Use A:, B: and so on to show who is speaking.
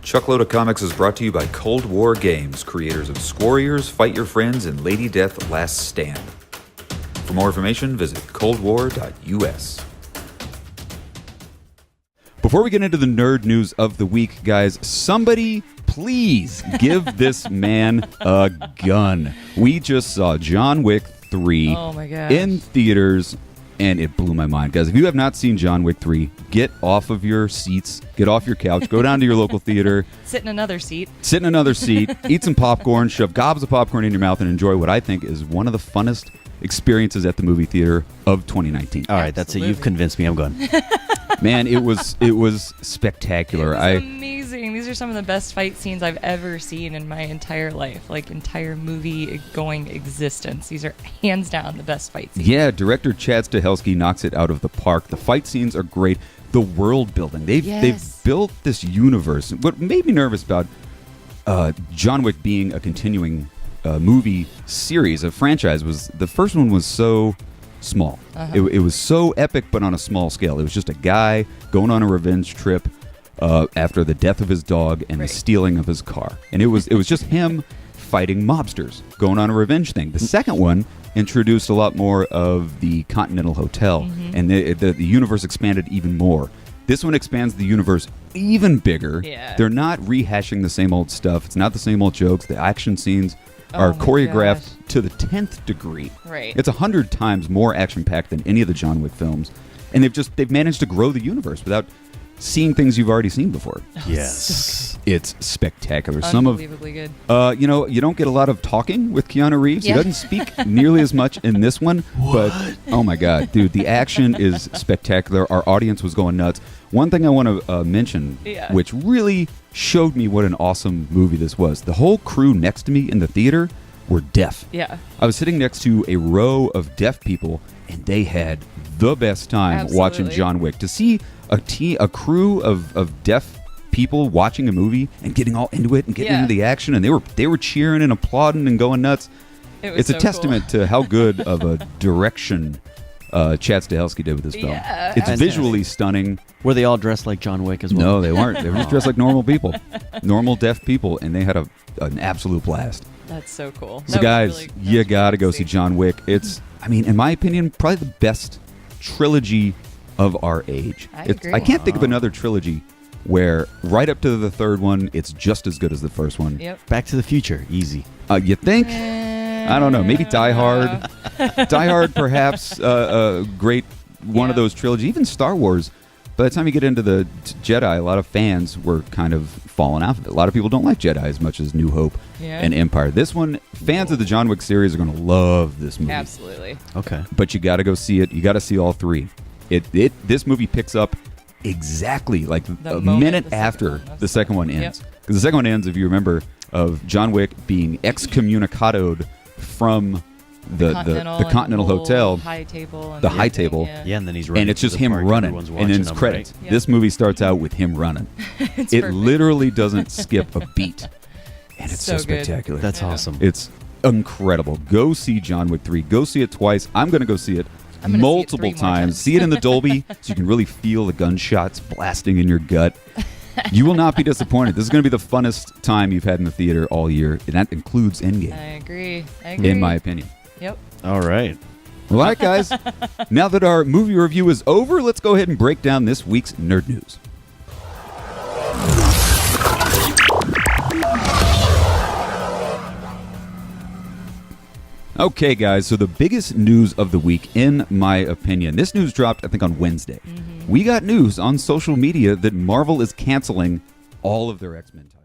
A: Chuckload of Comics is brought to you by Cold War Games, creators of Squarriors, Fight Your Friends, and Lady Death Last Stand. For more information, visit coldwar.us.
B: Before we get into the nerd news of the week, guys, somebody please give this man a gun. We just saw John Wick 3 in theaters, and it blew my mind. Guys, if you have not seen John Wick 3, get off of your seats, get off your couch, go down to your local theater.
C: Sit in another seat,
B: eat some popcorn, shove gobs of popcorn in your mouth, and enjoy what I think is one of the funnest experiences at the movie theater of 2019.
D: All right, that's it. You've convinced me. I'm going.
B: Man, it was spectacular.
C: It was amazing. These are some of the best fight scenes I've ever seen in my entire life, like entire movie-going existence. These are hands down the best fight scenes.
B: Yeah, director Chad Stahelski knocks it out of the park. The fight scenes are great. The world building. They've built this universe. What made me nervous about John Wick being a continuing movie series, a franchise, was the first one was so small. It was so epic, but on a small scale. It was just a guy going on a revenge trip after the death of his dog and the stealing of his car. And it was just him fighting mobsters, going on a revenge thing. The second one introduced a lot more of the Continental Hotel, and the universe expanded even more. This one expands the universe even bigger.
C: Yeah.
B: They're not rehashing the same old stuff. It's not the same old jokes. The action scenes are choreographed to the 10th degree.
C: Right.
B: It's 100 times more action-packed than any of the John Wick films. And they've managed to grow the universe without seeing things you've already seen before.
D: Yes.
B: It's spectacular.
C: Unbelievably good.
B: You don't get a lot of talking with Keanu Reeves.
C: Yeah.
B: He doesn't speak nearly as much in this one. But, oh my God, dude, the action is spectacular. Our audience was going nuts. One thing I want to mention, which really showed me what an awesome movie this was. The whole crew next to me in the theater were deaf.
C: Yeah.
B: I was sitting next to a row of deaf people, and they had the best time watching John Wick. To see a crew of deaf people watching a movie and getting all into it and getting into the action, and they were cheering and applauding and going nuts. It's a testament to how good of a direction Chad Stahelski did with this film.
C: Yeah,
B: it's visually stunning.
D: Were they all dressed like John Wick as well?
B: No, they weren't. They were just dressed like normal people, normal deaf people, and they had an absolute blast.
C: That's so cool.
B: So guys, you got to go see John Wick. It's, in my opinion, probably the best trilogy of our age.
C: I agree.
B: I can't think of another trilogy where right up to the third one, it's just as good as the first one.
C: Yep.
D: Back to the Future, easy.
B: You think? I don't know. Maybe Die Hard. Die Hard, perhaps a great one of those trilogies. Even Star Wars. By the time you get into the Jedi, a lot of fans were kind of falling off of it. A lot of people don't like Jedi as much as New Hope and Empire. This one, fans of the John Wick series are going to love this movie.
C: Absolutely.
D: Okay.
B: But you got to go see it. You got to see all three. This movie picks up exactly like a minute after the second one ends. Because the second one ends, if you remember, of John Wick being excommunicadoed from the Continental Hotel,
C: high table,
B: the high table,
D: and then he's running,
B: and it's just him running, and then it's credits.
C: Right?
B: This movie starts out with him running. It literally doesn't skip a beat, and it's so spectacular.
D: That's awesome.
B: It's incredible. Go see John Wick 3. Go see it twice. I'm going to go see it multiple times. See it in the Dolby so you can really feel the gunshots blasting in your gut. You will not be disappointed. This is going to be the funnest time you've had in the theater all year, and that includes Endgame.
C: I agree.
B: In my opinion.
C: Yep.
D: All right.
B: Well, all right, guys. Now that our movie review is over, let's go ahead and break down this week's Nerd News. Okay, guys, so the biggest news of the week, in my opinion, this news dropped, I think, on Wednesday. We got news on social media that Marvel is canceling all of their X-Men titles.